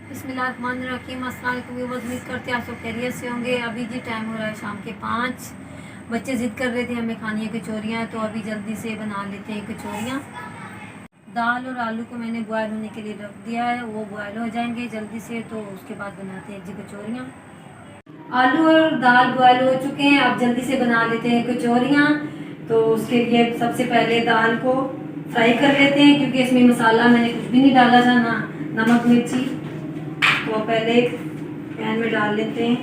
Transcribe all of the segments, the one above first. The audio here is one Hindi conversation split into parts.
बिस्मिल्लाहिर्रहमानिर्रहीम। अस्सलाम वालेकुम व्यूअर्स, उम्मीद करते हैं आप सब खैरियत से होंगे। अभी जी टाइम हो रहा है शाम के 5। बच्चे ज़िद कर रहे थे हमें खानी है कचौरियाँ, तो अभी जल्दी से बना लेते हैं कचौरियाँ। दाल और आलू को मैंने बॉयल होने के लिए रख दिया है, वो बॉयल हो जाएंगे जल्दी से, तो उसके बाद बनाते हैं जी कचौरियाँ। आलू और दाल बॉयल हो चुके हैं, अब जल्दी से बना लेते हैं कचौरियाँ। तो उसके लिए सबसे पहले दाल को फ्राई कर लेते हैं, क्योंकि इसमें मसाला मैंने कुछ भी नहीं डाला था, ना नमक मिर्ची। तो पहले पैन में डाल लेते हैं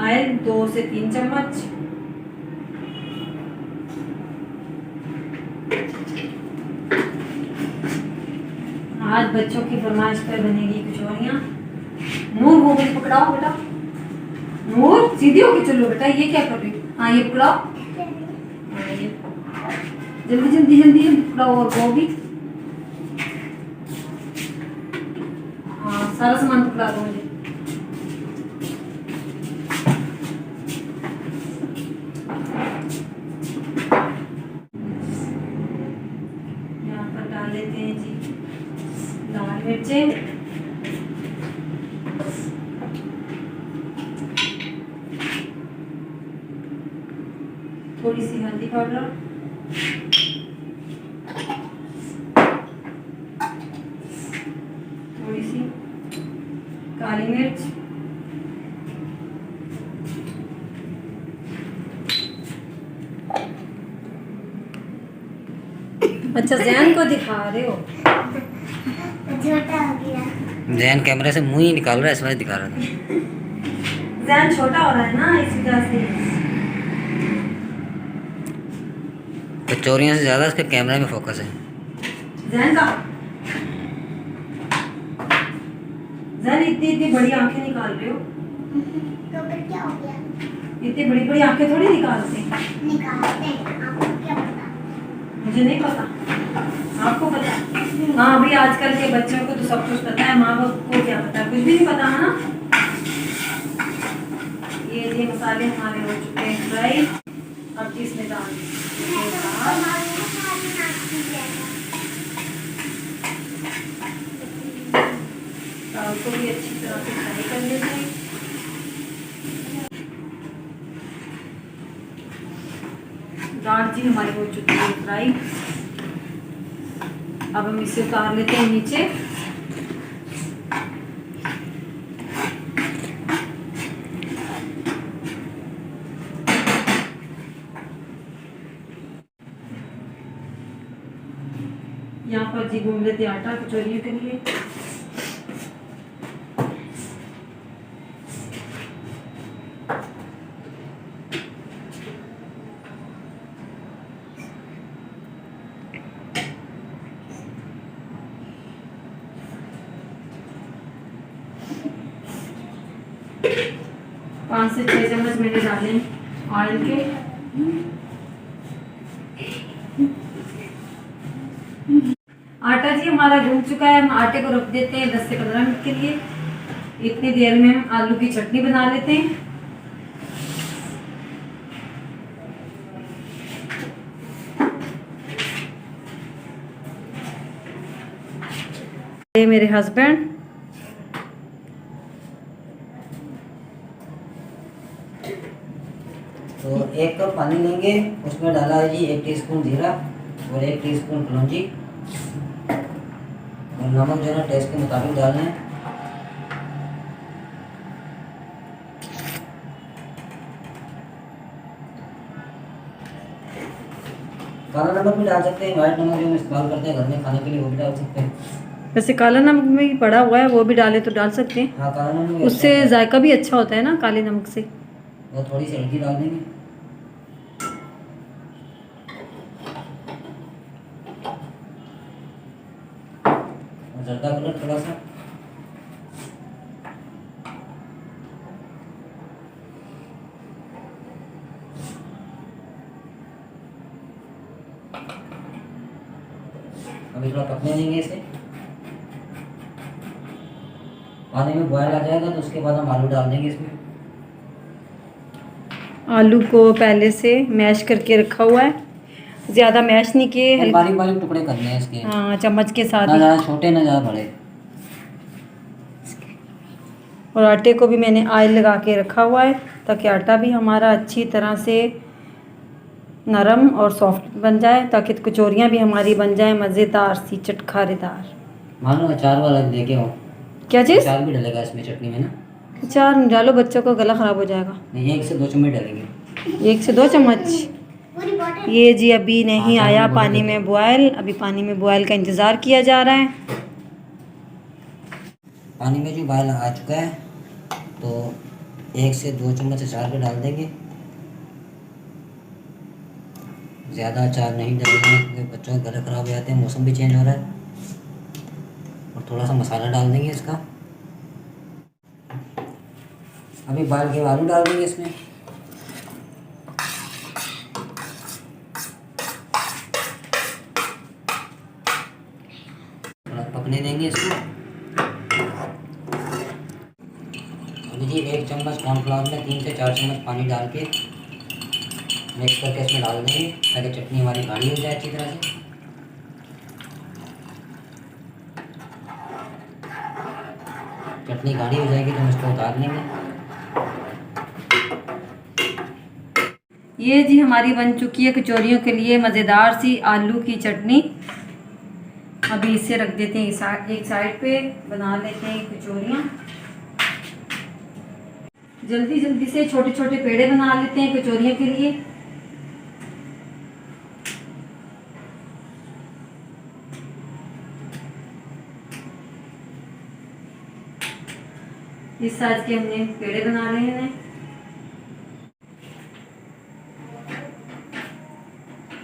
ऑयल 2 से 3 चम्मच। आज बच्चों की फरमाइश पर बनेगी कचौरियाँ। नूर वो भी पकड़ाओ बेटा, नूर सीधी होके चलो बेटा, ये क्या कर रही हो? हाँ ये पकड़ाओ, जल्दी जल्दी जल्दी जल्दी पकड़ाओ। और वो भी, हाँ सारा सामान पकड़ा दो मुझे। यहाँ पर डाल लेते हैं जी लाल मिर्चें, थोड़ी सी हल्दी पाउडर, थोड़ी सी काली मिर्च, अच्छा जैन को दिखा रहे हो? छोटा हो गया। जैन कैमरे से मुंह ही निकाल रहा है, इस वजह दिखा रहा था। जैन छोटा हो रहा है ना, इस वजह से। कचौरियों से ज्यादा इसके कैमरे में फोकस है। जैन का, जैन इतनी इतनी बड़ी आंखें निकाल रहे हो? तो फिर क्या हो गया? इतनी बड़ी बड़ी आंखें थोड़ी निकालते। निकालते हैं, आपको क्या पता? मुझे नहीं पता, आपको पता? हाँ भाई, आजकल के बच्चों को तो सब कुछ पता है, माँ बाप को क्या पता है? कुछ भी नहीं पता है ना। ये मसाले हमारे हो चुके हैं फ्राई। अब इसमें दाल दाल को भी अच्छी तरह से फ्राई कर लेते हैं। दाल जी हमारी हो चुकी है फ्राई। अब हम इसे उतार लेते हैं नीचे। यहाँ पर जी गूंद लेते आटा कचौरियों के लिए। पाँच से 6 चम्मच मैंने डाले ऑयल के। आटा जी हमारा गूंद चुका है, हम आटे को रख देते हैं 10 से 15 मिनट के लिए। इतनी देर में हम आलू की चटनी बना लेते हैं। ये मेरे हस्बैंड तो 1 कप पानी लेंगे, उसमें डाला है जी 1 टीस्पून जीरा और 1 टीस्पून कलौंजी, और नमक जो है ना टेस्ट के मुताबिक डालना है। काला नमक भी डाल सकते हैं, वाइट नमक जो हम इस्तेमाल करते हैं घर में खाने के लिए वो भी डाल सकते हैं। वैसे काला नमक में भी पड़ा हुआ है, वो भी डाले तो डाल सकते हैं। हाँ काला नमक भी उससे अच्छा जायका भी अच्छा होता है ना काले नमक से। है। और थोड़ी सी हल्दी डाल देंगे। और जर्दा कलर थोड़ा सा। अभी थोड़ा पकने देंगे इसे। पानी में बॉयल आ जाएगा तो उसके बाद हम आलू डाल देंगे इसमें। आलू को पहले से मैश करके रखा हुआ है, ज़्यादा मैश नहीं किए, बारीक बारीक टुकड़े करने हैं इसके। हाँ चम्मच के साथ ना ही। ज़्यादा छोटे ना ज़्यादा बड़े। और आटे को भी मैंने ऑयल लगा के रखा हुआ है ताकि आटा भी हमारा अच्छी तरह से नरम और सॉफ्ट बन जाए, ताकि कचौरियाँ भी हमारी बन जाए मज़ेदार सी चटखारेदार। मानो अचार वाला लेके आओ। क्या चीज़? अचार भी डलेगा इसमें चटनी में ना? अचार नहीं डालो, बच्चों का गला ख़राब हो जाएगा। नहीं, 1 से 2 चम्मच डालेंगे। 1 से 2 चम्मच। पूरी बॉटल। ये जी अभी नहीं हाँ, आया चावल पानी बोले में बॉयल, अभी पानी में बॉयल का इंतज़ार किया जा रहा है। पानी में जो बॉयल आ चुका है तो 1 से 2 चम्मच अचार के डाल देंगे। ज़्यादा अचार नहीं डालेंगे क्योंकि बच्चों के गले ख़राब हो जाते हैं, मौसम भी चेंज हो रहा है। और थोड़ा सा मसाला डाल देंगे इसका। अभी बॉयल के आलू डाल देंगे इसमें। थोड़ा पकने देंगे इसको। अभी जी 1 चम्मच कॉर्नफ्लावर में 3 से 4 चम्मच पानी डाल के मिक्स करके इसमें डाल देंगे ताकि चटनी हमारी गाढ़ी हो जाए अच्छी तरह से। चटनी गाढ़ी हो जाएगी तो हम इसको उतार लेंगे। ये जी हमारी बन चुकी है कचौरियों के लिए मज़ेदार सी आलू की चटनी। अभी इसे रख देते हैं एक साइड पे, बना लेते हैं कचौरियाँ। जल्दी जल्दी से छोटे छोटे पेड़े बना लेते हैं कचौरियों के लिए। इस साइज के हमने पेड़े बना लिए हैं।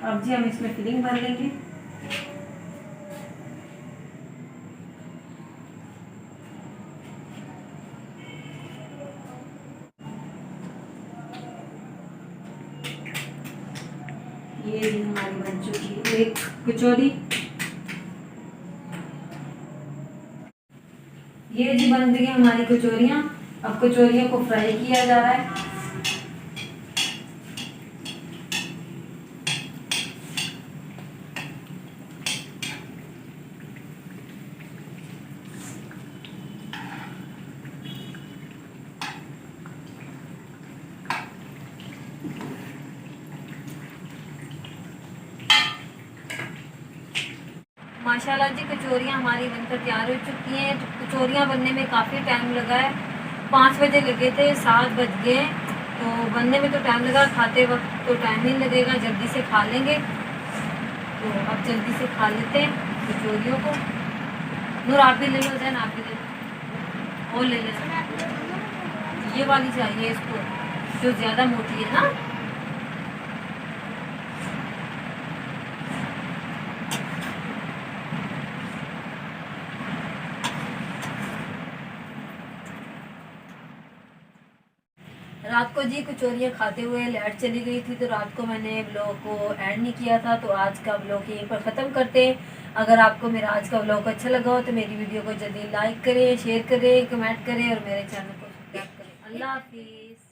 अब जी हम इसमें फिलिंग भर लेंगे। ये जी हमारी बन चुकी है एक कचौरी। ये जी बन गई हमारी कचौरियाँ। अब कचौरियों को फ्राई किया जा रहा है। माशाल्लाह जी कचौरियाँ हमारी बनकर तैयार हो चुकी हैं। कचौरियाँ बनने में काफ़ी टाइम लगा है। 5 बजे लगे थे, 7 बज गए। तो बनने में तो टाइम लगा, खाते वक्त तो टाइम नहीं लगेगा, जल्दी से खा लेंगे। तो अब जल्दी से खा लेते हैं कचौरियों को। नूर आप भी ले लो, जैन आप भी ले लो, और ले लेना। ये वाली चाहिए इसको जो ज़्यादा मोटी है ना। रात को जी कचौरियाँ खाते हुए लाइट चली गई थी, तो रात को मैंने ब्लॉग को ऐड नहीं किया था। तो आज का ब्लॉग यहीं पर ख़त्म करते हैं। अगर आपको मेरा आज का ब्लॉग अच्छा लगा हो तो मेरी वीडियो को जल्दी लाइक करें, शेयर करें, कमेंट करें और मेरे चैनल को सब्सक्राइब करें। अल्लाह हाफिज़।